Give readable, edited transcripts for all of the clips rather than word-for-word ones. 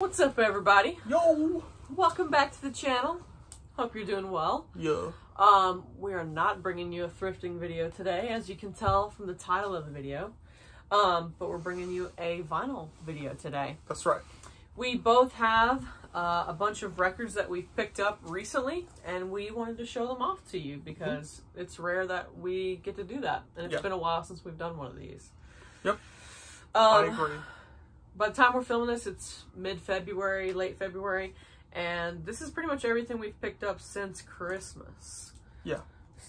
What's up, everybody? Yo! Welcome back to the channel. Hope you're doing well. Yeah. We are not bringing you a thrifting video today, as you can tell from the title of the video. But we're bringing you a vinyl video today. That's right. We both have a bunch of records that we've picked up recently, and we wanted to show them off to you because it's rare that we get to do that. And it's been a while since we've done one of these. Yep. I agree. By the time we're filming this, it's mid-February, late February, and this is pretty much everything we've picked up since Christmas. Yeah.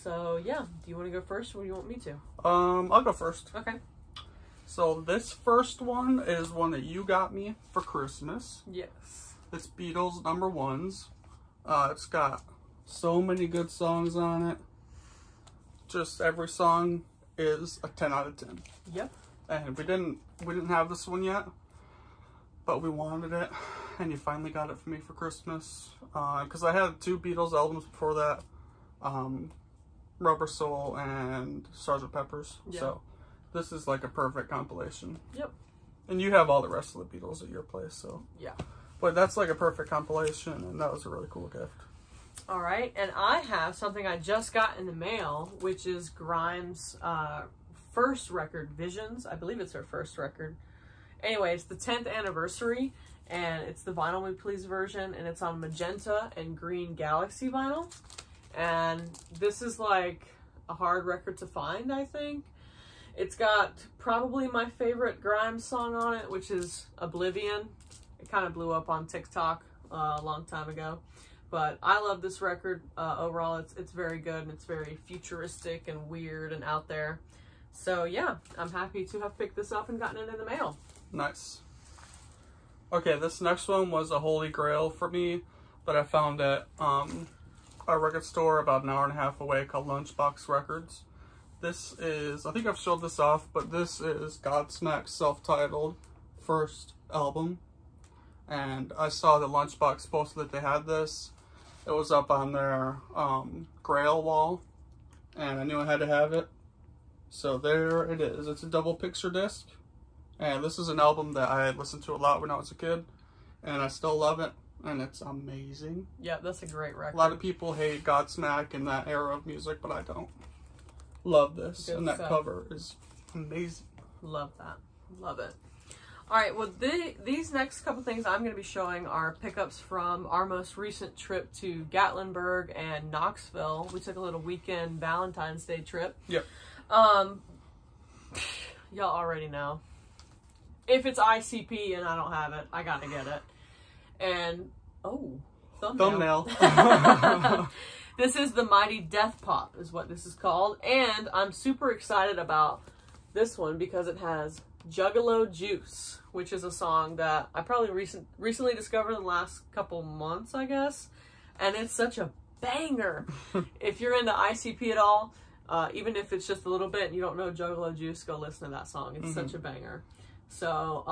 So, yeah. Do you want to go first, or do you want me to? I'll go first. Okay. So, this first one is one that you got me for Christmas. Yes. It's Beatles #1s. It's got so many good songs on it. Just every song is a 10 out of 10. Yep. And we didn't have this one yet, but we wanted it, and you finally got it for me for Christmas. Because I had 2 Beatles albums before that, Rubber Soul and Sgt. Pepper's. Yeah. So this is like a perfect compilation. Yep. And you have all the rest of the Beatles at your place, so. Yeah. But that's like a perfect compilation, and that was a really cool gift. All right, and I have something I just got in the mail, which is Grimes' first record, Visions. I believe it's her first record. Anyway, it's the 10th anniversary, and it's the Vinyl Me Please version, and it's on magenta and green Galaxy vinyl. And this is like a hard record to find, I think. It's got probably my favorite Grimes song on it, which is Oblivion. It kind of blew up on TikTok a long time ago. But I love this record. Overall, it's very good, and it's very futuristic and weird and out there. So yeah, I'm happy to have picked this up and gotten it in the mail. Nice. Okay, this next one was a holy grail for me that I found at a record store about an hour and a half away called Lunchbox Records. This is, I think I've showed this off, but this is Godsmack's self-titled first album. And I saw that Lunchbox posted that they had this. It was up on their Grail wall, and I knew I had to have it. So there it is. It's a double picture disc, and this is an album that I had listened to a lot when I was a kid, and I still love it, and it's amazing. Yeah, that's a great record. A lot of people hate Godsmack in that era of music, but I don't. Love this, Good and that stuff. cover is amazing. Love that. Love it. All right, well, these next couple things I'm going to be showing are pickups from our most recent trip to Gatlinburg and Knoxville. We took a little weekend Valentine's Day trip. Yep. Y'all already know. If it's ICP and I don't have it, I gotta get it. And, oh, thumbnail. This is the Mighty Death Pop is what this is called. And I'm super excited about this one because it has Juggalo Juice, which is a song that I probably recently discovered in the last couple months, I guess. And it's such a banger. If you're into ICP at all, even if it's just a little bit and you don't know Juggalo Juice, go listen to that song. It's such a banger. So,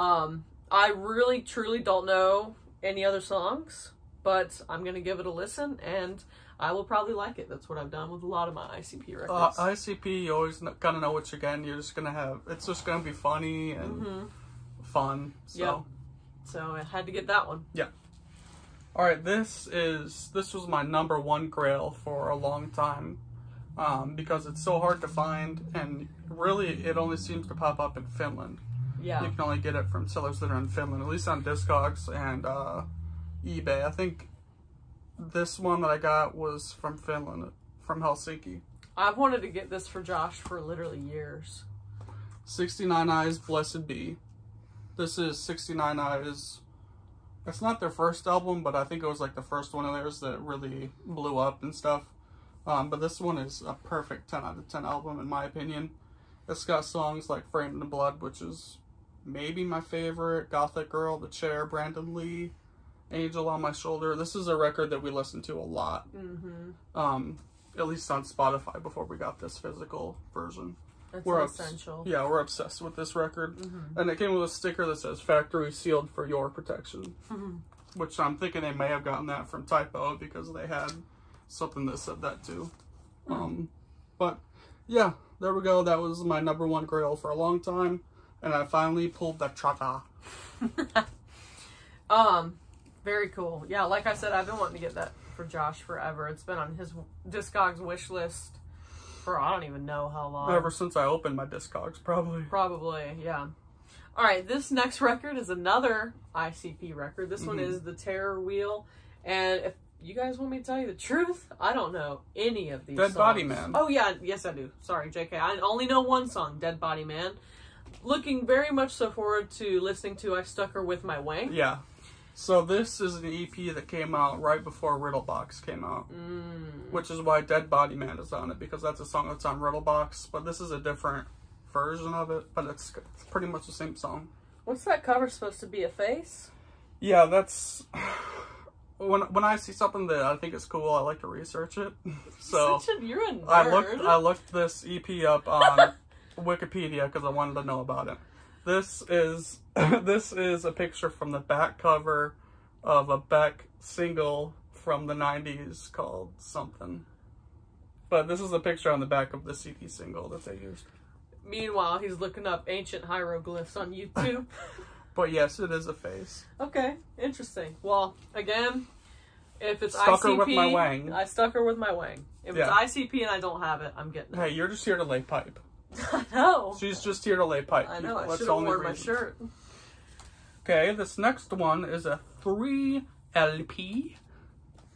I really, truly don't know any other songs, but I'm going to give it a listen, and I will probably like it. That's what I've done with a lot of my ICP records. ICP, you always kind of know what you're getting. You're just going to have, it's just going to be funny and fun. So. Yep. So I had to get that one. Yeah. All right, this was my #1 grail for a long time. Because it's so hard to find, and really it only seems to pop up in Finland. Yeah. You can only get it from sellers that are in Finland, at least on Discogs and eBay. I think this one that I got was from Finland, from Helsinki. I've wanted to get this for Josh for literally years. 69 Eyes, Blessed Be. This is 69 Eyes. It's not their first album, but I think it was like the first one of theirs that really blew up and stuff. But this one is a perfect 10 out of 10 album, in my opinion. It's got songs like Framed in Blood, which is maybe my favorite, Gothic Girl, The Chair, Brandon Lee, Angel on My Shoulder. This is a record that we listened to a lot, at least on Spotify before we got this physical version. That's essential. Yeah, we're obsessed with this record. And it came with a sticker that says, Factory Sealed for Your Protection, which I'm thinking they may have gotten that from Typo because they had something that said that too. But yeah, there we go. That was my #1 grail for a long time, and I finally pulled the trigger. Very cool. Yeah, like I said, I've been wanting to get that for Josh forever. It's been on his Discogs wish list for I don't even know how long. Ever since I opened my Discogs, probably. Probably, yeah. All right, this next record is another ICP record. This one is The Terror Wheel. And if you guys want me to tell you the truth, I don't know any of these songs. Dead Body Man. Oh, yeah. Yes, I do. Sorry, JK. I only know one song, Dead Body Man. Looking very much so forward to listening to I Stuck Her With My Wang. Yeah. So this is an EP that came out right before Riddlebox came out. Which is why Dead Body Man is on it, because that's a song that's on Riddlebox. But this is a different version of it, but it's pretty much the same song. What's that cover supposed to be, a face? Yeah, that's... When I see something that I think is cool, I like to research it. So you're a nerd. I looked this EP up on Wikipedia because I wanted to know about it. This is a picture from the back cover of a Beck single from the 90s called something. But this is a picture on the back of the CD single that they used. Meanwhile, he's looking up ancient hieroglyphs on YouTube. But yes, it is a face. Okay, interesting. Well, again, if it's Stuck ICP, her with my wang. I stuck her with my wang. If it's ICP and I don't have it, I'm getting it. Hey, you're just here to lay pipe. I know. She's just here to lay pipe. I know. People. I should have worn my shirt. Okay, this next one is a 3 LP.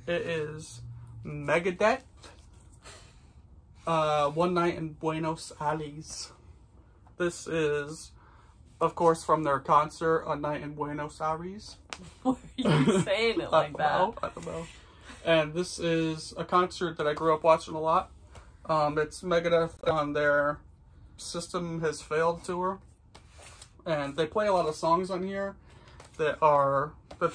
It is Megadeth. One Night in Buenos Aires. This is, of course, from their concert, A Night in Buenos Aires. Why are you saying it like that? I don't know. And this is a concert that I grew up watching a lot. It's Megadeth on their System Has Failed tour. And they play a lot of songs on here that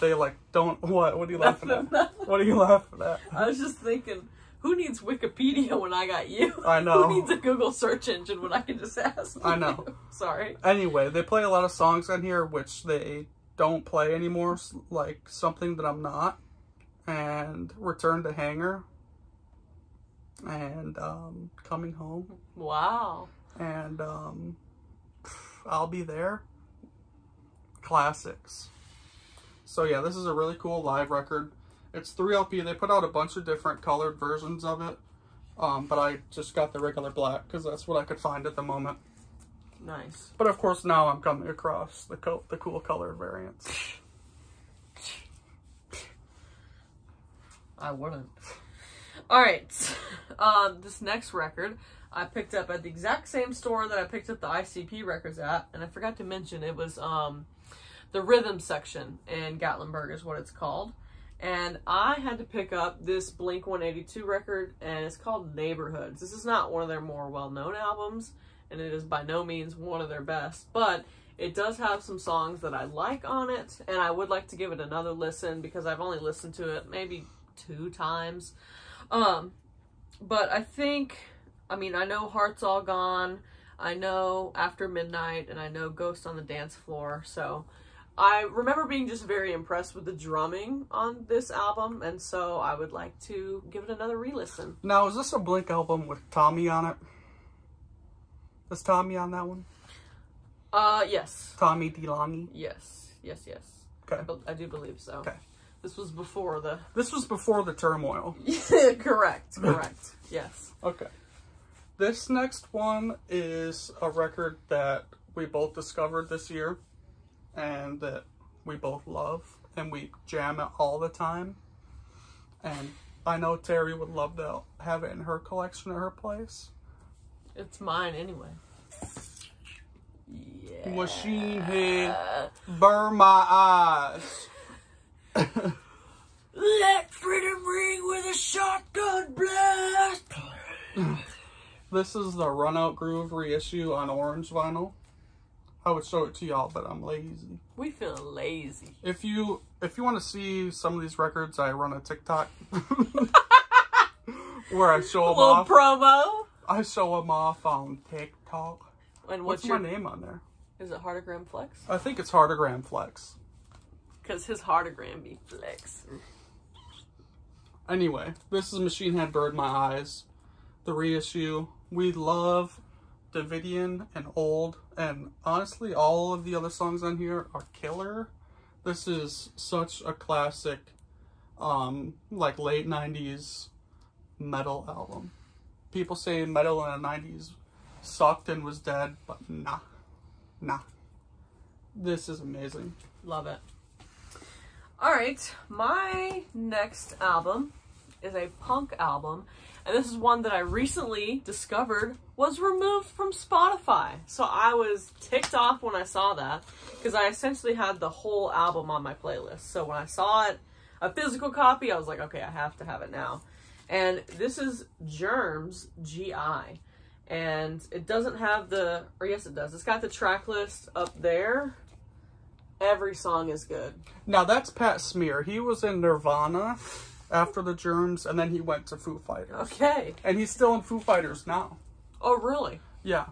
they like don't... What are you laughing at? What are you laughing at? I was just thinking... Who needs Wikipedia when I got you? I know. Who needs a Google search engine when I can just ask you? I know. Sorry. Anyway, they play a lot of songs on here which they don't play anymore, like Something That I'm Not, and Return to Hangar, and Coming Home. Wow. And I'll Be There. Classics. So yeah, this is a really cool live record. It's 3 LP. They put out a bunch of different colored versions of it. But I just got the regular black because that's what I could find at the moment. Nice. But of course now I'm coming across the cool color variants. I wouldn't. Alright. This next record I picked up at the exact same store that I picked up the ICP records at. And I forgot to mention it was the rhythm section in Gatlinburg is what it's called. And I had to pick up this Blink-182 record, and it's called Neighborhoods. This is not one of their more well-known albums, and it is by no means one of their best, but it does have some songs that I like on it, and I would like to give it another listen because I've only listened to it maybe 2 times. But I think, I know Heart's All Gone, I know After Midnight, and I know Ghost on the Dance Floor, so... I remember being just very impressed with the drumming on this album, and so I would like to give it another re-listen. Now, is this a Blink album with Tommy on it? Is Tommy on that one? Yes. Tommy DeLonge? Yes. Okay. I do believe so. Okay. This was before the... This was before the turmoil. Correct. Yes. Okay. This next one is a record that we both discovered this year. And that we both love, and we jam it all the time. And I know Terry would love to have it in her collection at her place. It's mine anyway. Yeah. Machine Head, Burn My Eyes. Let freedom ring with a shotgun blast. This is the Run Out Groove reissue on orange vinyl. I would show it to y'all, but I'm lazy. We feel lazy. If you want to see some of these records, I run a TikTok where I show them off. A little promo. I show them off on TikTok. And what's my name on there? Is it Heartogram Flex? I think it's Heartogram Flex. Because his Heartogram be flex. Anyway, this is Machine Head Burn My Eyes, the reissue. We love Davidian and Old, and honestly all of the other songs on here are killer. This is such a classic, like late 90s metal album. People say metal in the 90s sucked and was dead, but nah. This is amazing. Love it. Alright, my next album is a punk album, and this is one that I recently discovered was removed from Spotify. So I was ticked off when I saw that, because I essentially had the whole album on my playlist. So when I saw it, a physical copy, I was like, okay, I have to have it now. And this is Germs, G.I. And it doesn't have the, or yes it does, it's got the track list up there. Every song is good. Now that's Pat Smear. He was in Nirvana after the Germs, and then he went to Foo Fighters. Okay. And he's still in Foo Fighters now. Oh, really? Yeah.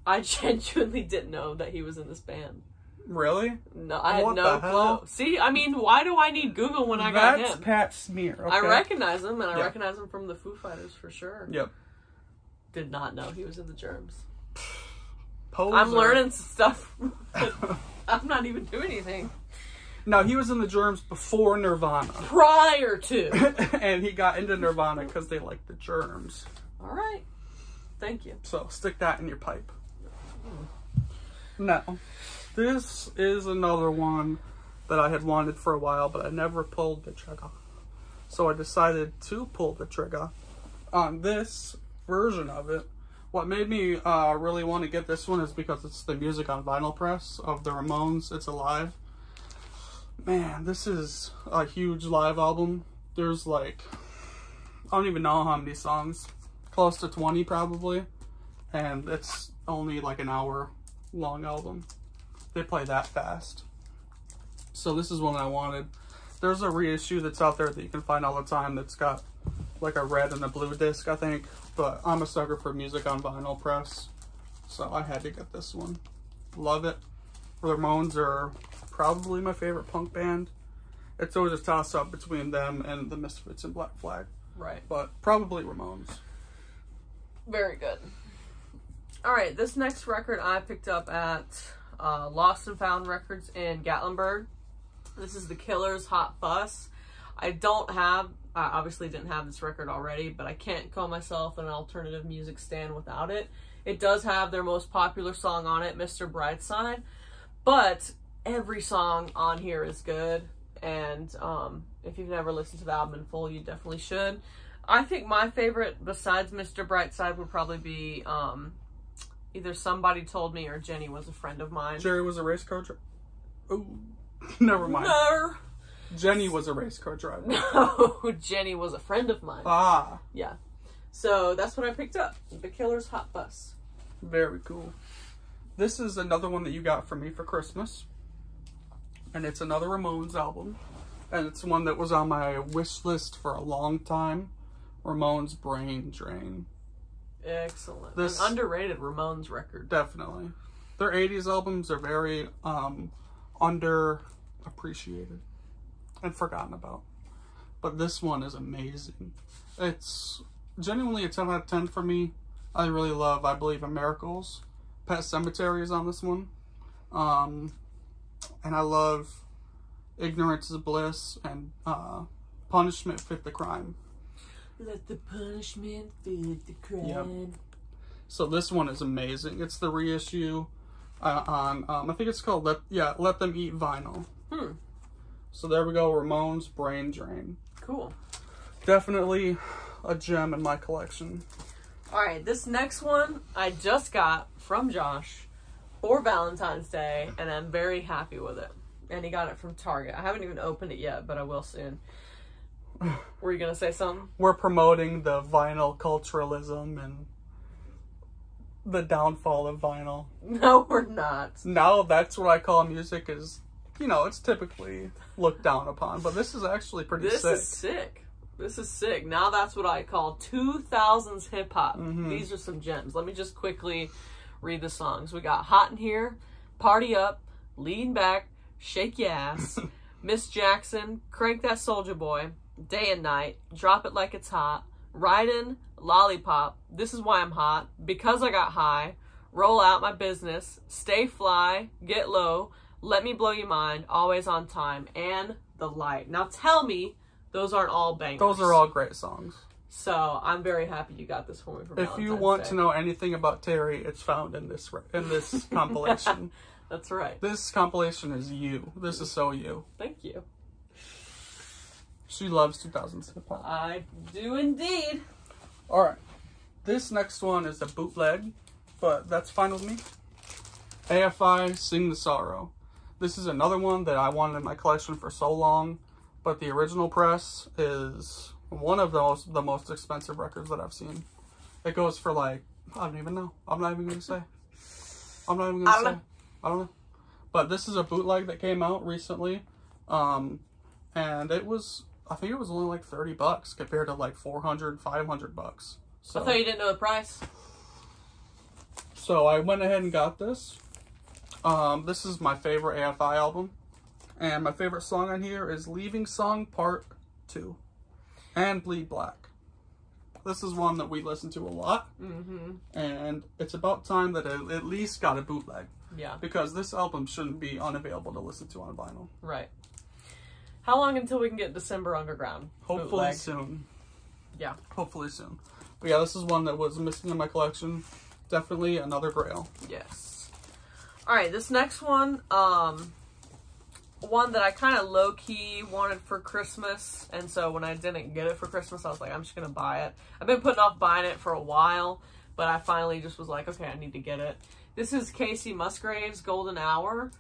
I genuinely didn't know that he was in this band. Really? No, I had no clue. See, I mean, why do I need Google when I got him? That's Pat Smear. Okay. I recognize him, and I recognize him from the Foo Fighters for sure. Yep. Did not know he was in the Germs. Poser. I'm learning stuff. I'm not even doing anything. No, he was in the Germs before Nirvana. Prior to. And he got into Nirvana because they liked the Germs. All right. Thank you. So stick that in your pipe. Now, this is another one that I had wanted for a while, but I never pulled the trigger. So I decided to pull the trigger on this version of it. What made me really want to get this one is because it's the music on vinyl press of the Ramones. It's Alive. Man, this is a huge live album. There's like, I don't even know how many songs. Close to 20 probably. And it's only like an hour long album. They play that fast. So this is one I wanted. There's a reissue that's out there that you can find all the time that's got like a red and a blue disc, I think. But I'm a sucker for music on vinyl press, so I had to get this one. Love it. The Ramones are probably my favorite punk band. It's always a toss-up between them and the Misfits and Black Flag. Right. But probably Ramones. Very good. Alright, this next record I picked up at Lost and Found Records in Gatlinburg. This is The Killer's Hot Fuss. I obviously didn't have this record already, but I can't call myself an alternative music stan without it. It does have their most popular song on it, Mr. Brightside, but every song on here is good, and if you've never listened to the album in full, you definitely should. I think my favorite, besides Mr. Brightside, would probably be either Somebody Told Me or Jenny Was a Friend of Mine. Jerry was a race car driver. Oh, never mind. No. Jenny was a race car driver. No, Jenny was a friend of mine. Ah. Yeah. So that's what I picked up. The Killer's Hot Fuss. Very cool. This is another one that you got for me for Christmas. And it's another Ramones album. And it's one that was on my wish list for a long time. Ramones Brain Drain. Excellent. An underrated Ramones record. Definitely. Their 80s albums are very underappreciated and forgotten about. But this one is amazing. It's genuinely a 10 out of 10 for me. I really love I Believe in Miracles. Pet Sematary is on this one. And I love Ignorance is Bliss and Punishment Fit the Crime. Let the punishment fit the crime. Yep. So this one is amazing. It's the reissue on I think it's called Let Them Eat Vinyl. So there we go, Ramones Brain Drain. Cool. Definitely a gem in my collection. Alright, this next one I just got from Josh for Valentine's Day, and I'm very happy with it. And he got it from Target. I haven't even opened it yet, but I will soon. Were you going to say something? We're promoting the vinyl culturalism and the downfall of vinyl. No, we're not. No, that's what I call music is, you know, it's typically looked down upon, but this is actually pretty sick. This is sick. This is sick. Now that's what I call 2000s hip-hop. These are some gems. Let me just quickly read the songs. We got Hot in Here, Party Up, Lean Back, Shake Your Ass, Miss Jackson, Crank That Soulja Boy, Day and Night, Drop It Like It's Hot, Ridin', Lollipop, This Is Why I'm Hot, Because I Got High, Roll Out My Business, Stay Fly, Get Low, Let Me Blow Your Mind, Always on Time, and The Light. Now tell me those aren't all bangers. Those are all great songs. So I'm very happy you got this for me for Valentine's Day. If you want to know anything about Terry, it's found in this compilation. That's right. This compilation is you. This is so you. Thank you. She loves 2000s hip hop. I do indeed. All right. This next one is a bootleg, but that's fine with me. Afi Sing the Sorrow. This is another one that I wanted in my collection for so long, but the original press is one of the most expensive records that I've seen. It goes for like, I don't even know. I'm not even going to say. I don't know. But this is a bootleg that came out recently. And it was, I think it was only like $30 compared to like $400, $500. So, I thought you didn't know the price. So I went ahead and got this. This is my favorite AFI album. And my favorite song on here is Leaving Song Part 2 and Bleed Black. This is one that we listen to a lot. Mm-hmm. And it's about time that it at least got a bootleg. Yeah. Because this album shouldn't be unavailable to listen to on vinyl. Right. How long until we can get December Underground? Hopefully bootleg? Soon. Yeah. Hopefully soon. But yeah, this is one that was missing in my collection. Definitely another grail. Yes. Alright, this next one, one that I kind of low-key wanted for Christmas, and so when I didn't get it for Christmas, I was like, I'm just going to buy it. I've been putting off buying it for a while, but I finally just was like, okay, I need to get it. This is Casey Musgrave's Golden Hour.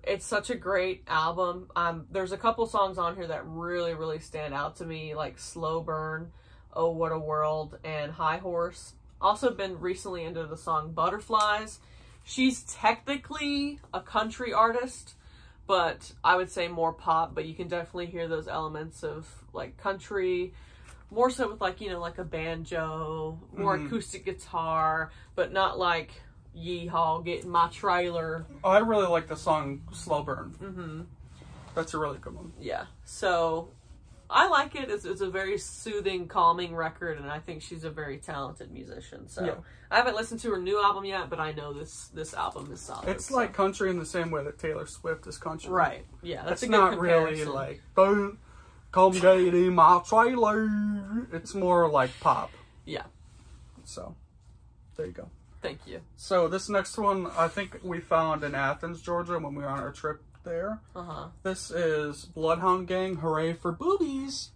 It's such a great album. There's a couple songs on here that really, really stand out to me, like Slow Burn, Oh What a World, and High Horse. Also been recently into the song Butterflies. She's technically a country artist, but I would say more pop, but you can definitely hear those elements of like country, more so with like, you know, like a banjo, more acoustic guitar, but not like yeehaw, get in my trailer. I really like the song Slow Burn. Mm-hmm. That's a really good one. Yeah. So I like it. It's a very soothing, calming record, and I think she's a very talented musician. So yeah. I haven't listened to her new album yet, but I know this album is solid. It's like country in the same way that Taylor Swift is country. Right. Yeah, that's a good not comparison. Really like, don't come get in my trailer. It's more like pop. Yeah. So, there you go. Thank you. So this next one, I think we found in Athens, Georgia, when we were on our trip there. This is Bloodhound Gang, Hooray for Boobies.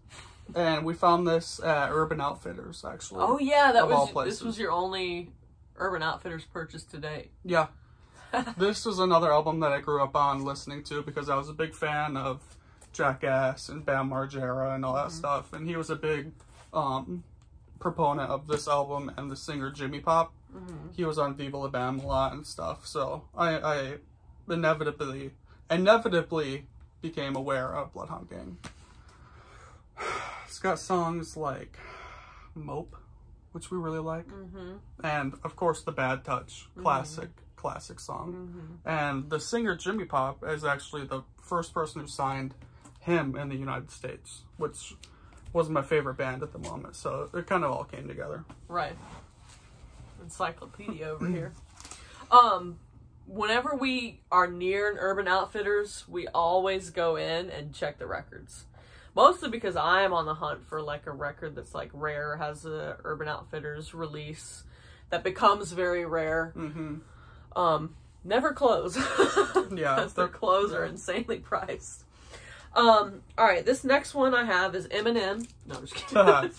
And we found this at Urban Outfitters, actually. Oh yeah, this was your only Urban Outfitters purchase to date. Yeah. This was another album that I grew up on listening to because I was a big fan of Jackass and Bam Margera and all that stuff. And he was a big proponent of this album and the singer Jimmy Pop. He was on Viva La Bam a lot and stuff. So I inevitably became aware of Bloodhound Gang. It's got songs like Mope, which we really like, and of course The Bad Touch, classic song. And the singer Jimmy Pop is actually the first person who signed him in the United States, which was my favorite band at the moment. So it kind of all came together. Right. Encyclopedia over here. Whenever we are near an Urban Outfitters, we always go in and check the records. Mostly because I am on the hunt for like a record that's like rare, has a Urban Outfitters release that becomes very rare. Never close. Yeah. Because their clothes are insanely priced. Alright, this next one I have is Eminem. No, I'm just kidding.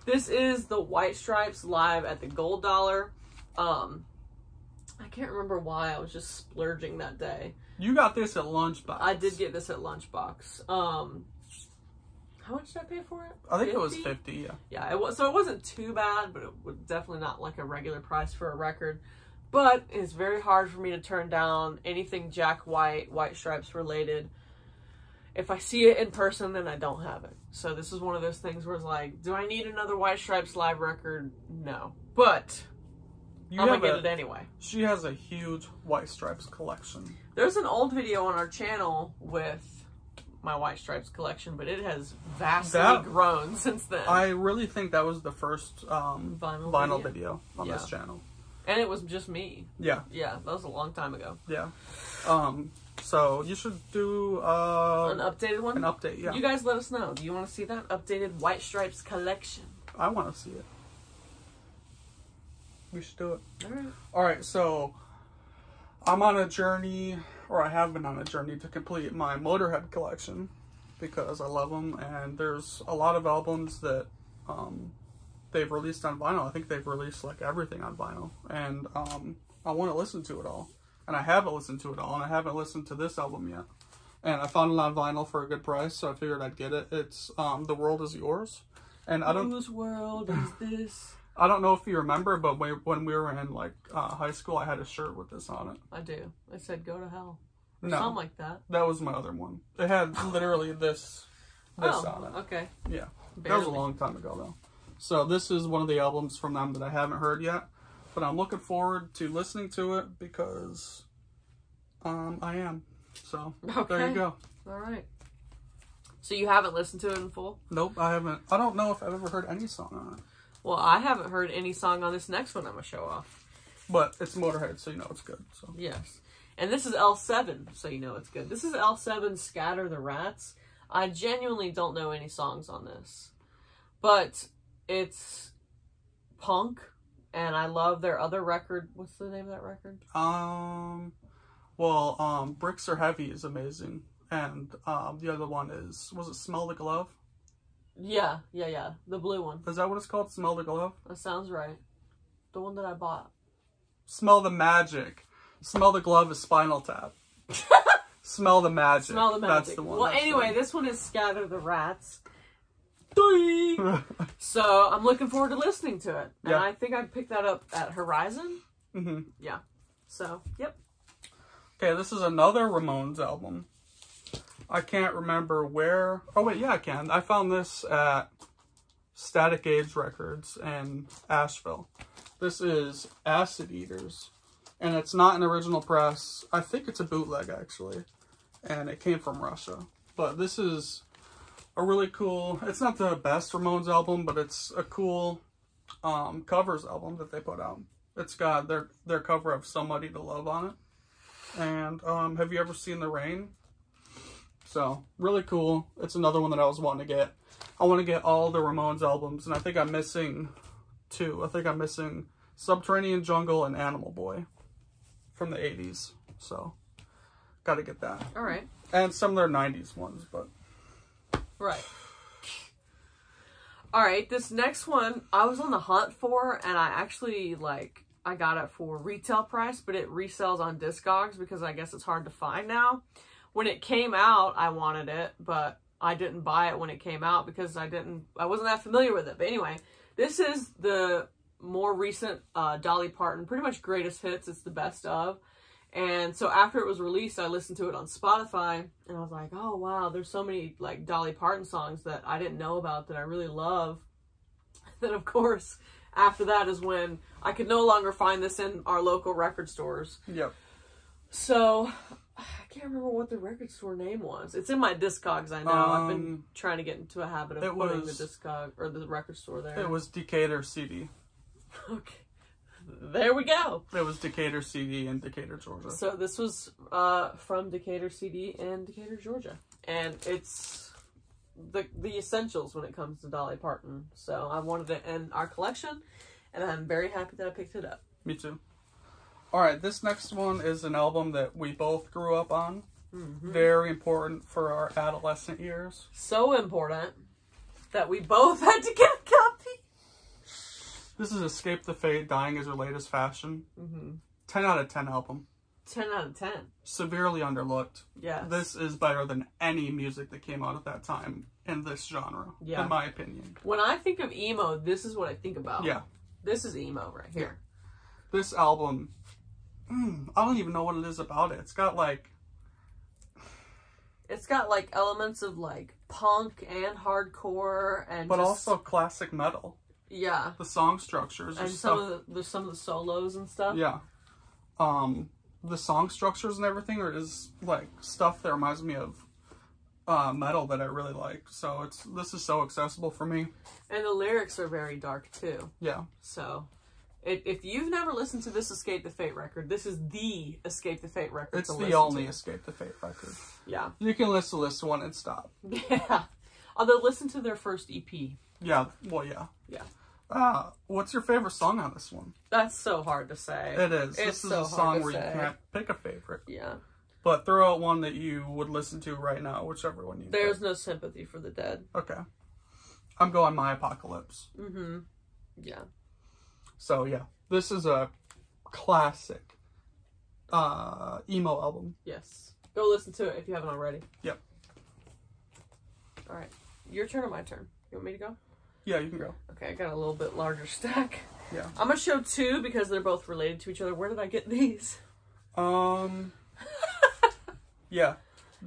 This is the White Stripes live at the Gold Dollar. I can't remember why I was just splurging that day. You got this at Lunchbox. I did get this at Lunchbox. How much did I pay for it? I think 50? It was $50, yeah. Yeah, it was, so it wasn't too bad, but it was definitely not like a regular price for a record. But it's very hard for me to turn down anything Jack White, White Stripes related. If I see it in person, then I don't have it. So this is one of those things where it's like, do I need another White Stripes live record? No. But I'm going to get it anyway. She has a huge White Stripes collection. There's an old video on our channel with my White Stripes collection, but it has vastly grown since then. I really think that was the first vinyl video on this channel. And it was just me. Yeah. Yeah, that was a long time ago. Yeah. So you should do an updated one? An update, yeah. You guys let us know. Do you want to see that updated White Stripes collection? I want to see it. We should do it. Alright. Alright, so I'm on a journey, or I have been on a journey to complete my Motorhead collection because I love them, and there's a lot of albums that they've released on vinyl. I think they've released like everything on vinyl, and I want to listen to it all. And I haven't listened to it all, and I haven't listened to this album yet. And I found it on vinyl for a good price, so I figured I'd get it. It's The World Is Yours. And I don't... Whose world is this? I don't know if you remember, but when we were in like high school, I had a shirt with this on it. I do. It said "Go to Hell" or No, something like that. That was my other one. It had literally this on it. Okay. Yeah, Barely. That was a long time ago though. So this is one of the albums from them that I haven't heard yet, but I'm looking forward to listening to it because I am. So there you go. All right. So you haven't listened to it in full? Nope, I haven't. I don't know if I've ever heard any song on it. Well, I haven't heard any song on this next one I'm going to show off. But it's Motorhead, so you know it's good. So yes. And this is L7, so you know it's good. This is L7 Scatter the Rats. I genuinely don't know any songs on this. But it's punk, and I love their other record. What's the name of that record? Bricks Are Heavy is amazing. And the other one is, was it Smell the Glove? Yeah. The blue one. Is that what it's called? Smell the Glove? That sounds right. The one that I bought. Smell the Magic. Smell the Glove is Spinal Tap. Smell the Magic. Smell the Magic. That's the one. Well, anyway, this one is Scatter the Rats. So, I'm looking forward to listening to it. And I think I picked that up at Horizon. Mm-hmm. Yeah. So, yep. Okay, this is another Ramones album. I can't remember where. Oh, wait, yeah, I can. I found this at Static Age Records in Asheville. This is Acid Eaters. And it's not an original press. I think it's a bootleg, actually. And it came from Russia. But this is a really cool... It's not the best Ramones album, but it's a cool covers album that they put out. It's got their cover of Somebody to Love on it. And have you ever seen The Rain? So, really cool. It's another one that I was wanting to get. I want to get all the Ramones albums, and I think I'm missing two. I think I'm missing Subterranean Jungle and Animal Boy from the 80s. So, got to get that. All right. And some of their 90s ones, but... Right. All right, this next one, I was on the hunt for, and I actually, I got it for retail price, but it resells on Discogs because I guess it's hard to find now. When it came out, I wanted it, but I didn't buy it when it came out because I wasn't that familiar with it. But anyway, this is the more recent Dolly Parton, pretty much greatest hits. It's the best of. And so after it was released, I listened to it on Spotify, and I was like, oh wow, there's so many Dolly Parton songs that I didn't know about that I really love. Then of course, after that is when I could no longer find this in our local record stores. Yep. So I can't remember what the record store name was. It's in my Discogs, I know. I've been trying to get into a habit of putting the Discog or the record store there. It was Decatur CD. Okay. There we go. It was Decatur CD in Decatur, Georgia. So this was from Decatur CD in Decatur, Georgia. And it's the essentials when it comes to Dolly Parton. So I wanted it in our collection, and I'm very happy that I picked it up. Me too. Alright, this next one is an album that we both grew up on. Mm-hmm. Very important for our adolescent years. So important that we both had to get a copy. This is Escape the Fate, Dying is Your Latest Fashion. Mm-hmm. 10 out of 10 album. 10 out of 10. Severely underlooked. Yes. This is better than any music that came out at that time in this genre, in my opinion. When I think of emo, this is what I think about. Yeah. This is emo right here. Yeah. This album, I don't even know what it is about it. It's got elements of punk and hardcore and but also classic metal. Yeah. The song structures and some of the solos and stuff. Yeah. The song structures and everything is stuff that reminds me of metal that I really like. So this is so accessible for me. And the lyrics are very dark too. Yeah. So If you've never listened to this Escape the Fate record, this is the Escape the Fate record. It's the only Escape the Fate record. Yeah. You can listen to this one and stop. Yeah. Although, listen to their first EP. Yeah, well, yeah. Yeah. What's your favorite song on this one? That's so hard to say. It is. It's this is so a song where say. you can't pick a favorite. Yeah. But throw out one that you would listen to right now, whichever one you There's pick. no sympathy for the dead. Okay. I'm going My Apocalypse. Mm-hmm. Yeah. So, yeah. This is a classic emo album. Yes. Go listen to it if you haven't already. Yep. All right. Your turn or my turn? You want me to go? Yeah, you can go. Okay, I got a little bit larger stack. Yeah. I'm going to show two because they're both related to each other. Where did I get these? Yeah.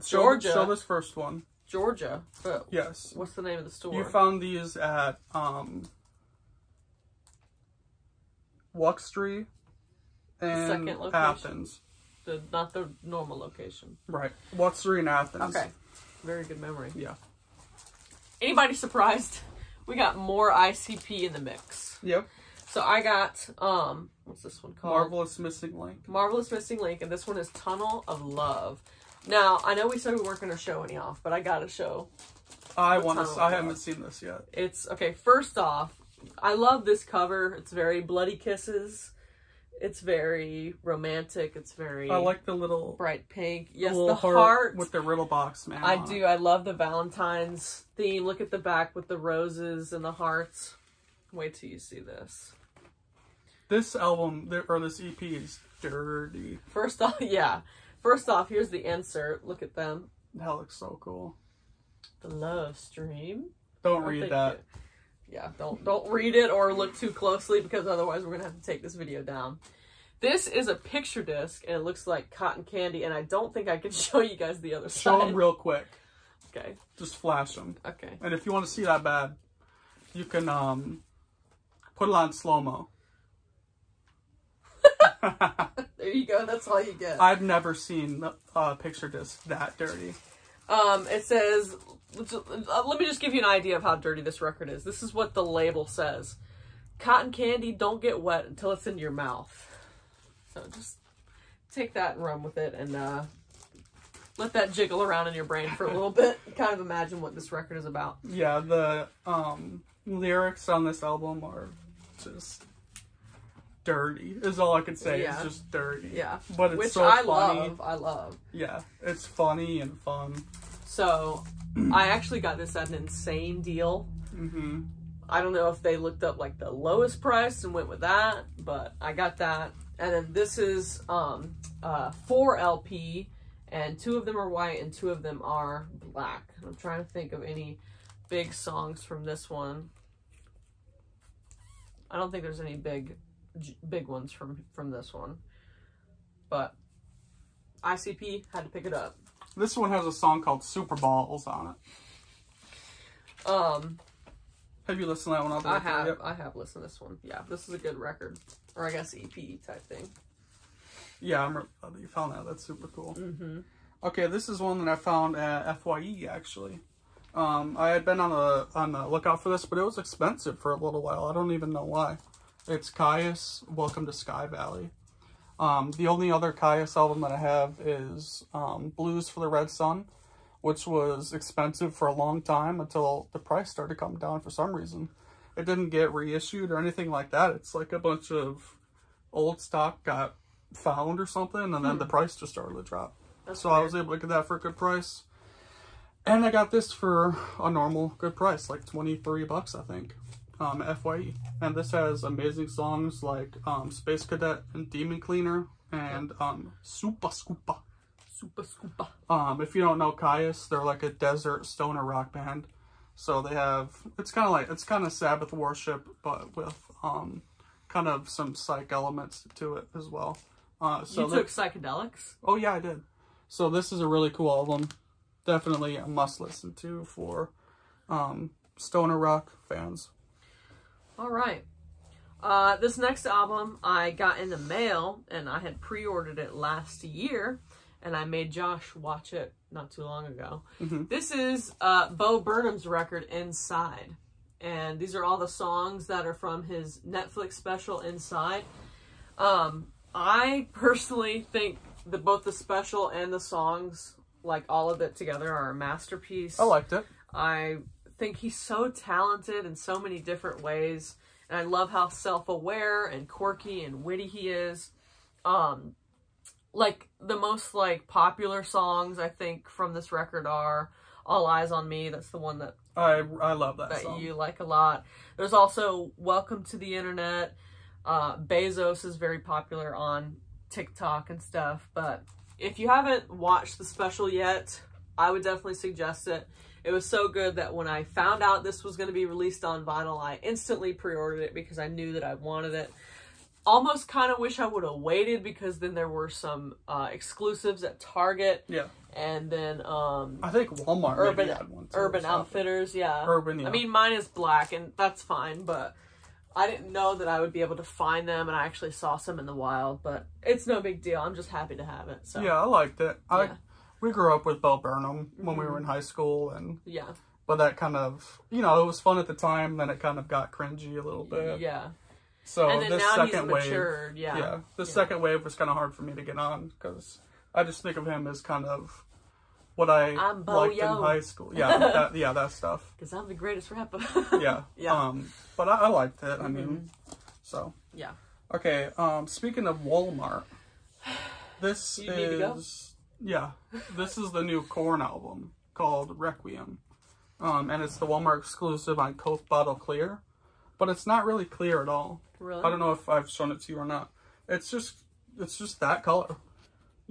Georgia. Show this first one. Georgia. But yes. What's the name of the store? You found these at Wuxtry and Second location. Athens. Not the normal location. Right. Wuxtry and Athens. Okay. Very good memory. Yeah. Anybody surprised? We got more ICP in the mix. Yep. So I got, what's this one called? Marvelous Missing Link. Marvelous Missing Link, and this one is Tunnel of Love. Now, I know we said we weren't going to show any off, but I got to show. I haven't seen this yet. It's, okay, first off, I love this cover. It's very bloody kisses. It's very romantic. It's very... I like the little... bright pink. Yes, the heart. with the riddle box, man. I do. I love the Valentine's theme. Look at the back with the roses and the hearts. Wait till you see this. This album, or this EP is dirty. First off, yeah. First off, here's the insert. Look at them. That looks so cool. The love stream. Don't read that. Yeah, don't read it or look too closely because otherwise we're going to have to take this video down. This is a picture disc and it looks like cotton candy and I don't think I can show you guys the other side. Show them real quick. Okay. Just flash them. Okay. And if you want to see that bad, you can put it on slow-mo. There you go. That's all you get. I've never seen a picture disc that dirty. It says, let me just give you an idea of how dirty this record is. This is what the label says. Cotton candy, don't get wet until it's in your mouth. So just take that and run with it and let that jiggle around in your brain for a little bit. Kind of imagine what this record is about. Yeah, the lyrics on this album are just dirty, is all I can say. Yeah. It's just dirty. Yeah. But it's Which so funny. I love. Yeah, it's funny and fun. So, I actually got this at an insane deal. Mm-hmm. I don't know if they looked up like the lowest price and went with that, but I got that. And then this is 4 LP, and 2 of them are white and 2 of them are black. I'm trying to think of any big songs from this one. I don't think there's any big ones from this one, but ICP had to pick it up. This one has a song called Super Balls on it. Have you listened to that one? I have listened to this one. Yeah, this is a good record, or I guess EP type thing. Yeah, I'm glad that you found that. That's super cool. Mm-hmm. Okay, this is one that I found at FYE actually. I had been on the lookout for this, but it was expensive for a little while. I don't even know why. It's Caius, Welcome to Sky Valley. The only other Caius album that I have is Blues for the Red Sun, which was expensive for a long time until the price started coming down for some reason. It didn't get reissued or anything like that. It's like a bunch of old stock got found or something, and then the price just started to drop. So weird. I was able to get that for a good price. And I got this for a normal good price, like $23, I think. FYE. And this has amazing songs like Space Cadet and Demon Cleaner and Super Scoopa. Super Scoopa. If you don't know Caius, they're like a desert stoner rock band. So they have, it's kind of Sabbath worship, but with kind of some psych elements to it as well. So you took psychedelics? Oh yeah, I did. So this is a really cool album. Definitely a must listen to for stoner rock fans. All right. This next album I got in the mail, and I had pre-ordered it last year, and I made Josh watch it not too long ago. Mm-hmm. This is Bo Burnham's record, Inside. and these are all the songs that are from his Netflix special Inside. I personally think that both the special and the songs, like all of it together, are a masterpiece. I liked it. I think he's so talented in so many different ways, and I love how self-aware and quirky and witty he is. Like the most like popular songs I think from this record are All Eyes on Me. That's the one that I love that song. You like a lot. There's also Welcome to the Internet. Bezos is very popular on TikTok and stuff, but if you haven't watched the special yet, I would definitely suggest it. It was so good that when I found out this was going to be released on vinyl, I instantly pre-ordered it because I knew that I wanted it. Almost kind of wish I would have waited, because then there were some exclusives at Target. Yeah. And then I think Walmart maybe had one too, Urban Outfitters, yeah. Urban, yeah. I mean, mine is black, and that's fine, but I didn't know that I would be able to find them, and I actually saw some in the wild, but it's no big deal. I'm just happy to have it. So yeah, I liked it. We grew up with Bo Burnham when we were in high school, and yeah. But that kind of, you know, it was fun at the time, then it kind of got cringy a little bit. Yeah. So and then this now second he's matured, wave, yeah, the second wave was kind of hard for me to get on, because I just think of him as kind of what I liked in high school. Yeah, that stuff. Because I'm the greatest rapper. Yeah. But I liked it. I mean, so. Yeah. Okay. Speaking of Walmart, this you need to go? Yeah, this is the new Korn album called Requiem, and it's the Walmart exclusive on Coke Bottle Clear, but it's not really clear at all. Really? I don't know if I've shown it to you or not. It's just that color.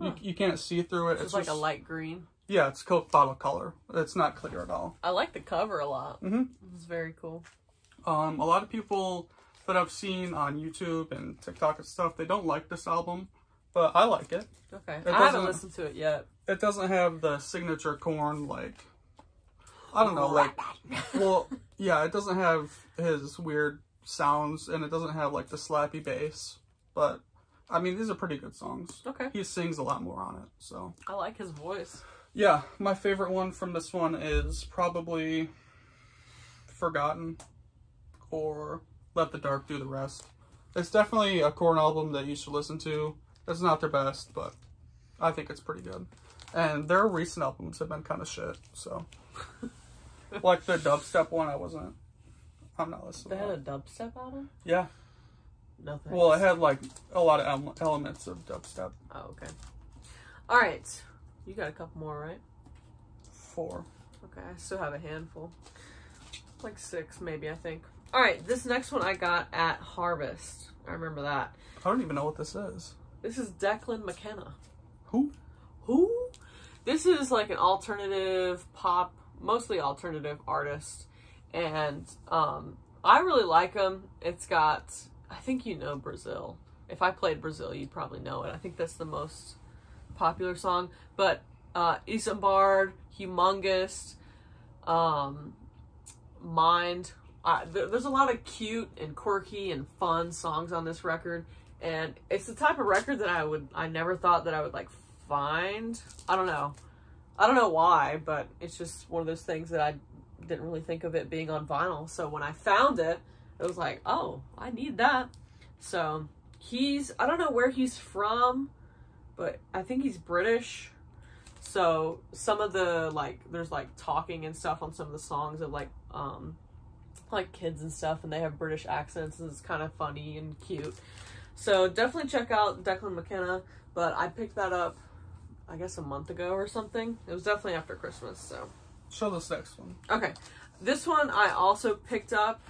Huh. You can't see through it. It's like a light green. Yeah, it's Coke bottle color. It's not clear at all. I like the cover a lot. It's very cool. A lot of people that I've seen on YouTube and TikTok and stuff, they don't like this album, but I like it. Okay. I haven't listened to it yet. It doesn't have the signature Korn, like, I don't know, like, well, yeah, it doesn't have his weird sounds, and it doesn't have, like, the slappy bass, but, I mean, these are pretty good songs. Okay. He sings a lot more on it, so. I like his voice. Yeah, my favorite one from this one is probably Forgotten or Let the Dark Do the Rest. It's definitely a Korn album that you should listen to. It's not their best, but I think it's pretty good. And their recent albums have been kind of shit, so. Like the dubstep one, I'm not listening. They had a dubstep album? Yeah. No thanks. Well, it had like a lot of elements of dubstep. Oh, okay. All right. You got a couple more, right? 4. Okay, I still have a handful. Like 6, maybe, I think. All right, this next one I got at Harvest. I remember that. I don't even know what this is. This is Declan McKenna. Who? This is like an alternative pop, mostly alternative artist. And I really like him. It's got, I think you know Brazil. If I played Brazil, you'd probably know it. I think that's the most popular song. But Isambard, Humongous, Mind. There's a lot of cute and quirky and fun songs on this record. And it's the type of record that I never thought that I would like find. I don't know why, but it's just one of those things that I didn't really think of it being on vinyl. So when I found it, it was like, oh, I need that. So I don't know where he's from, but I think he's British. So some of the, like, there's like talking and stuff on some of the songs of like kids and stuff, and they have British accents, and it's kind of funny and cute. So definitely check out Declan McKenna, but I picked that up, I guess, a month ago or something. It was definitely after Christmas, so. Show this next one. Okay. This one I also picked up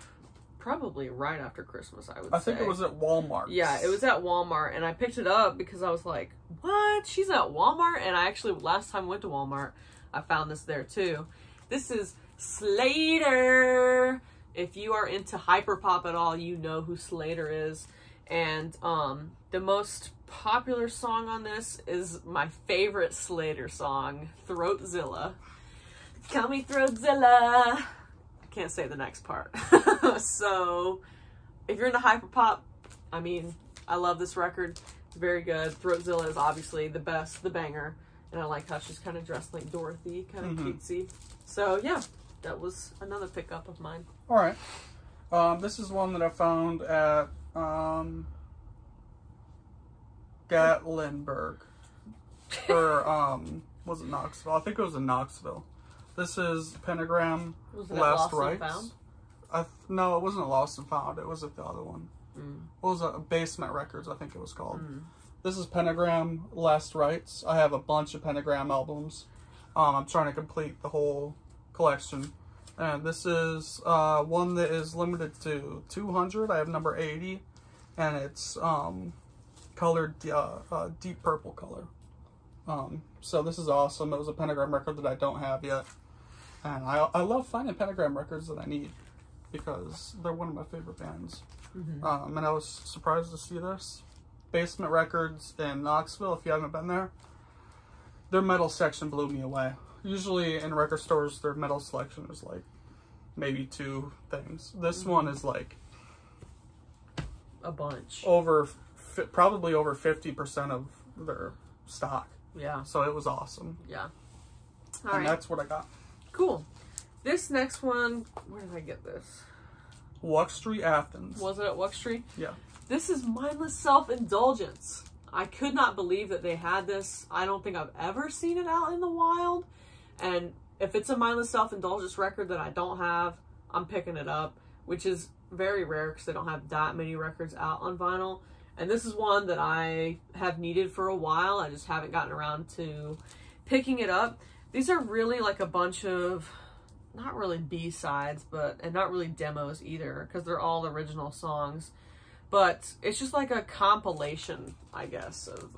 probably right after Christmas, I would say. I think it was at Walmart. Yeah, it was at Walmart, and I picked it up because I was like, what? She's at Walmart? And I actually, last time I went to Walmart, I found this there too. This is Slater. If you are into hyperpop at all, you know who Slater is. And the most popular song on this is my favorite Slater song, Throatzilla. Call me Throatzilla. I can't say the next part. So, if you're into hyperpop, I mean, I love this record. It's very good. Throatzilla is obviously the best, the banger. And I like how she's kind of dressed like Dorothy, kind of cutesy. So, yeah, that was another pickup of mine. All right. This is one that I found at Gatlinburg. Or, was it Knoxville? I think it was in Knoxville. This is Pentagram Last Rites. No, it wasn't Lost and Found. It was the other one. It was Basement Records, I think it was called. This is Pentagram Last Rites. I have a bunch of Pentagram albums. I'm trying to complete the whole collection. And this is one that is limited to 200. I have number 80. And it's colored deep purple color. So this is awesome. It was a Pentagram record that I don't have yet. And I love finding Pentagram records that I need, because they're one of my favorite bands. And I was surprised to see this. Basement Records in Knoxville, if you haven't been there. Their metal section blew me away. Usually in record stores, their metal selection is like maybe 2 things. This one is like a bunch. Probably over 50% of their stock. Yeah. So it was awesome. Yeah. And that's what I got. Cool. This next one, where did I get this? Wuck Street, Athens. Was it at Wuck Street? Yeah. This is Mindless Self-Indulgence. I could not believe that they had this. I don't think I've ever seen it out in the wild. And if it's a Mindless Self-Indulgence record that I don't have, I'm picking it up, which is very rare because they don't have that many records out on vinyl. And this is one that I have needed for a while. I just haven't gotten around to picking it up. These are really like a bunch of, not really B-sides, and not really demos either, because they're all original songs. But it's just like a compilation, I guess, of,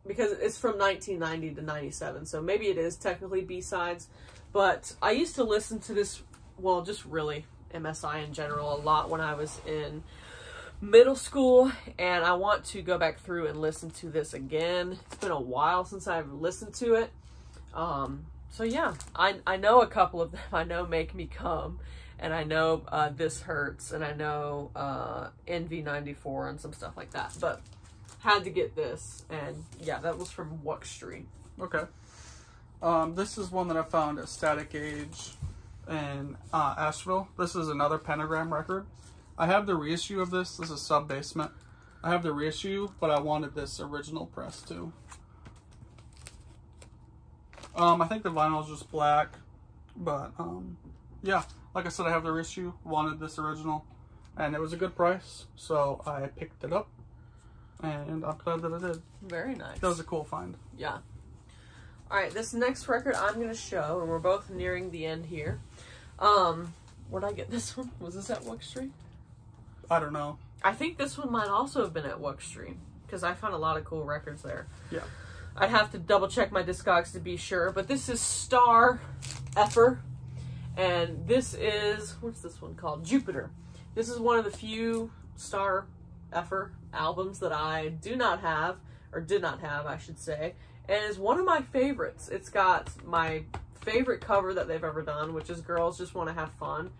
because it's from 1990 to 97, so maybe it is technically B-sides. But I used to listen to this, well, just really MSI in general a lot when I was in middle school, and I want to go back through and listen to this again. It's been a while since I've listened to it. So yeah, I know a couple of them. I know Make Me Come, and I know This Hurts, and I know NV94 and some stuff like that, but had to get this. And yeah, that was from Wuck Street. Okay. This is one that I found at Static Age in Asheville. This is another Pentagram record. I have the reissue of this. This is Sub Basement. I have the reissue, but I wanted this original press too. I think the vinyl is just black, but yeah, like I said, I have the reissue, wanted this original, and it was a good price, so I picked it up, and I'm glad that I did. Very nice. That was a cool find. Yeah. All right, this next record I'm going to show, and we're both nearing the end here. Where'd I get this one? Was this at Wuck Street? I don't know. I think this one might also have been at Wuck Street, because I found a lot of cool records there. Yeah. I'd have to double check my Discogs to be sure, but this is Star Effer, and this is, what's this one called? Jupiter. This is one of the few Star Effer albums that I do not have, or did not have, I should say, and is one of my favorites. It's got my favorite cover that they've ever done, which is Girls Just Want to Have Fun.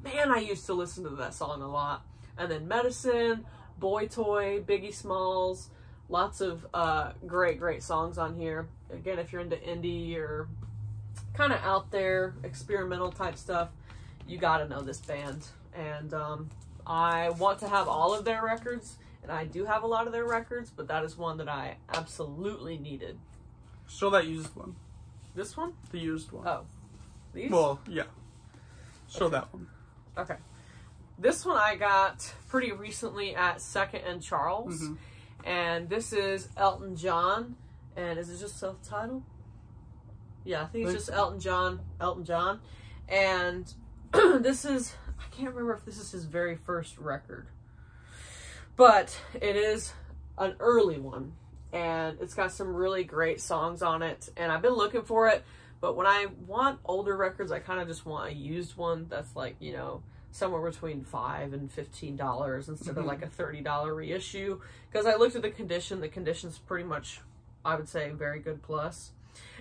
Man, I used to listen to that song a lot. And then Medicine, Boy Toy, Biggie Smalls, lots of great songs on here. Again, if you're into indie or kind of out there, experimental type stuff, you gotta know this band. And I want to have all of their records, and I do have a lot of their records, but that is one that I absolutely needed. Show that used one. This one? The used one. Oh. These? Well, yeah. Show that one. Okay. This one I got pretty recently at Second and Charles. And this is Elton John. And is it just self-titled? Yeah, I think it's just Elton John. And this is, I can't remember if this is his very first record, but it is an early one. And it's got some really great songs on it. And I've been looking for it. But when I want older records, I kind of just want a used one that's like, you know, somewhere between $5 and $15 instead of like a $30 reissue. Because I looked at the condition. The condition's pretty much, I would say, very good plus.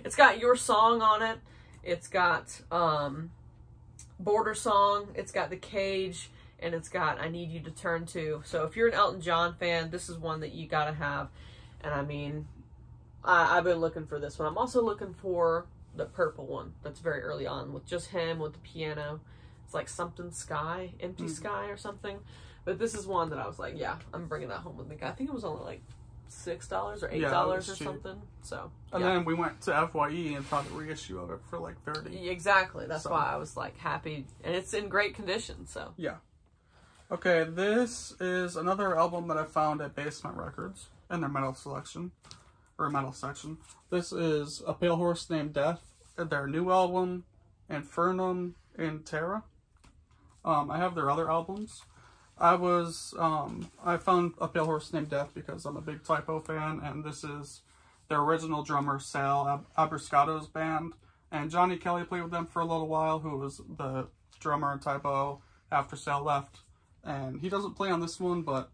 It's got Your Song on it. It's got Border Song. It's got The Cage. And it's got I Need You to Turn To. So if you're an Elton John fan, this is one that you gotta have. And I mean, I've been looking for this one. I'm also looking for the purple one that's very early on with just him with the piano. It's like something sky, empty sky or something. But this is one that I was like, yeah, I'm bringing that home with me. I think it was only like $6 or $8 or something. So and then we went to FYE and found a reissue of it for like $30. Exactly. That's why I was like happy, and it's in great condition. So yeah. Okay, this is another album that I found at Basement Records in their metal selection or metal section. This is A Pale Horse Named Death, their new album, Infernum in Terra. I have their other albums. I found A Pale Horse Named Death because I'm a big Typo fan, and this is their original drummer, Sal Abruscado's band. And Johnny Kelly played with them for a little while, who was the drummer in Typo after Sal left. And he doesn't play on this one, but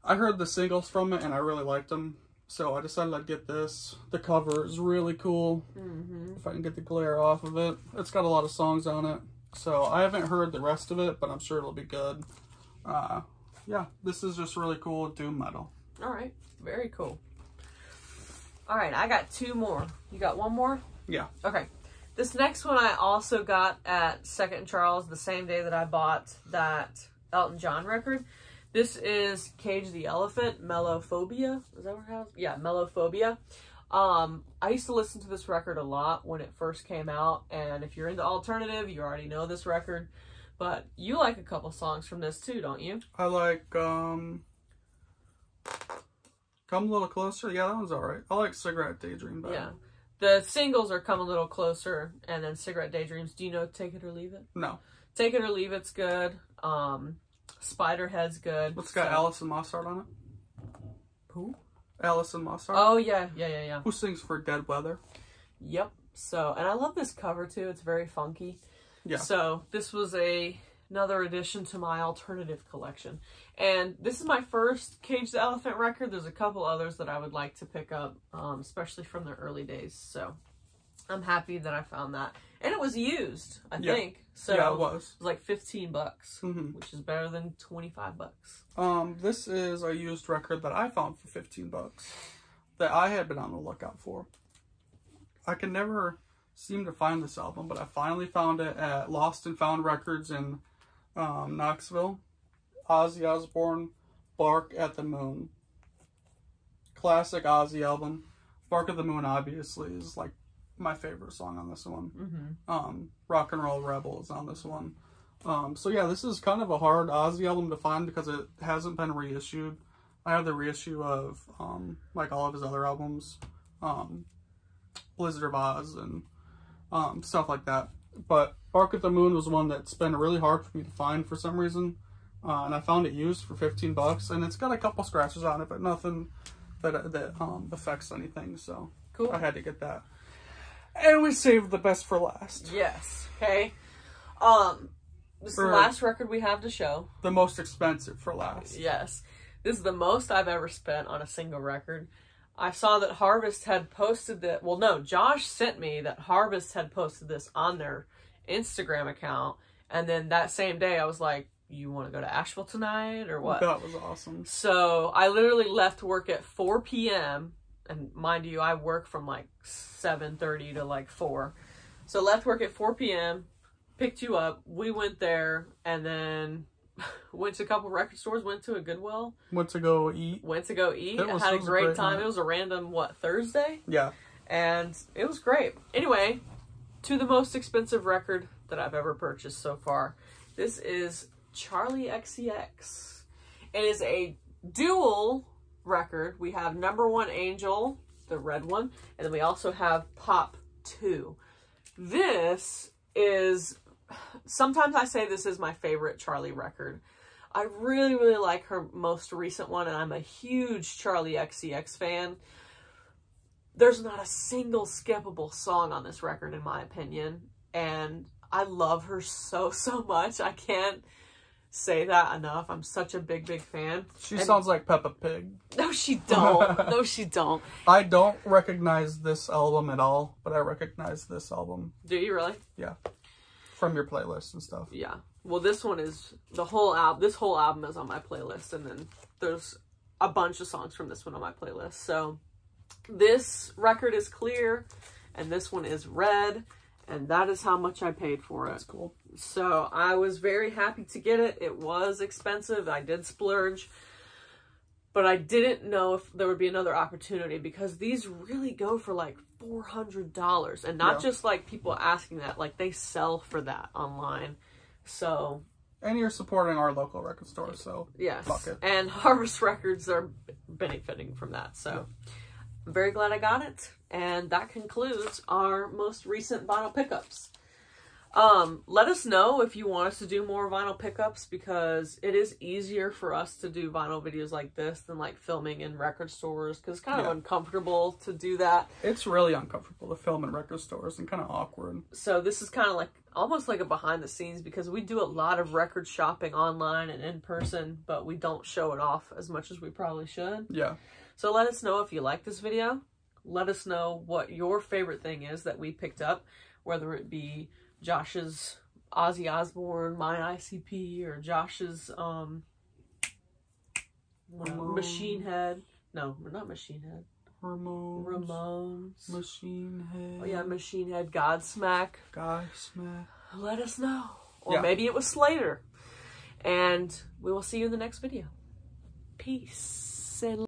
I heard the singles from it, and I really liked them. So I decided I'd get this. The cover is really cool. If I can get the glare off of it. It's got a lot of songs on it. So I haven't heard the rest of it, but I'm sure it'll be good. Yeah, this is just really cool doom metal. All right, very cool. All right, I got two more. You got one more? Yeah. Okay. This next one I also got at Second Charles the same day that I bought that Elton John record. This is Cage the Elephant, Melophobia. Is that what it has? Yeah, Melophobia. I used to listen to this record a lot when it first came out, and if you're into alternative, you already know this record. But you like a couple songs from this too, don't you? I like Come a Little Closer. Yeah, that one's alright. I like Cigarette Daydream better. Yeah. The singles are Come a Little Closer and then Cigarette Daydreams. Do you know Take It or Leave It? No. Take It or Leave It's good. Spiderhead's good. What's got Alison Mossart on it? Who? Alison Mossart. Oh, yeah. Who sings for Dead Weather? Yep. So, and I love this cover too. It's very funky. Yeah. So, this was another addition to my alternative collection. And this is my first Cage the Elephant record. There's a couple others that I would like to pick up, especially from the early days. So, I'm happy that I found that. And it was used, I think. So yeah, it was. It was like $15, which is better than $25. This is a used record that I found for $15 that I had been on the lookout for. I can never seem to find this album, but I finally found it at Lost and Found Records in Knoxville. Ozzy Osbourne, Bark at the Moon. Classic Ozzy album. Bark at the Moon obviously is like my favorite song on this one. Rock and Roll Rebel is on this one. So yeah, this is kind of a hard Ozzy album to find because it hasn't been reissued. I have the reissue of like all of his other albums, Blizzard of Oz and stuff like that. But Bark at the Moon was one that's been really hard for me to find for some reason. And I found it used for $15, and it's got a couple scratches on it, but nothing that affects anything. So cool. I had to get that. And we saved the best for last. Yes. Okay. This is the last record we have to show. The most expensive for last. Yes. This is the most I've ever spent on a single record. I saw that Harvest had posted that. Well, no, Josh sent me that Harvest had posted this on their Instagram account. And then that same day I was like, you want to go to Asheville tonight or what? That was awesome. So I literally left work at 4 p.m. And mind you, I work from like 7:30 to like 4. So left work at 4 p.m., picked you up. We went there and then went to a couple record stores, went to a Goodwill. Went to go eat. I had a great time. Night. It was a random, Thursday? Yeah. And it was great. Anyway, to the most expensive record that I've ever purchased so far. This is Charlie XCX. It is a dual record. We have Number One Angel, the red one, and then we also have Pop 2. This is, sometimes I say this is my favorite Charlie record. I really, really like her most recent one, and I'm a huge Charlie XCX fan. There's not a single skippable song on this record, in my opinion, and I love her so, so much. I can't say that enough. I'm such a big, big fan. She sounds like Peppa Pig. No, she don't. No, she don't. I don't recognize this album at all, but I recognize this album. Do you really? Yeah. From your playlist and stuff. Yeah. Well, this one is, the whole album, this whole album is on my playlist, and then there's a bunch of songs from this one on my playlist. So this record is clear, and this one is red, and that is how much I paid for it. That's cool. So I was very happy to get it. It was expensive. I did splurge, but I didn't know if there would be another opportunity because these really go for like $400, and not just like people asking that, like they sell for that online. So, and you're supporting our local record store, so yes, fuck it. And Harvest Records are benefiting from that. So I'm very glad I got it, and that concludes our most recent vinyl pickups. Let us know if you want us to do more vinyl pickups, because it is easier for us to do vinyl videos like this than like filming in record stores, because it's kind of uncomfortable to do that. It's really uncomfortable to film in record stores and kind of awkward. So this is kind of like almost like a behind the scenes, because we do a lot of record shopping online and in person, but we don't show it off as much as we probably should. Yeah. So let us know if you like this video. Let us know what your favorite thing is that we picked up, whether it be Josh's Ozzy Osbourne, my ICP, or Josh's Machine Head. No, not Machine Head. Ramon's Machine Head. Oh yeah, Machine Head. Godsmack. Godsmack. Let us know. Or maybe it was Slater. And we will see you in the next video. Peace and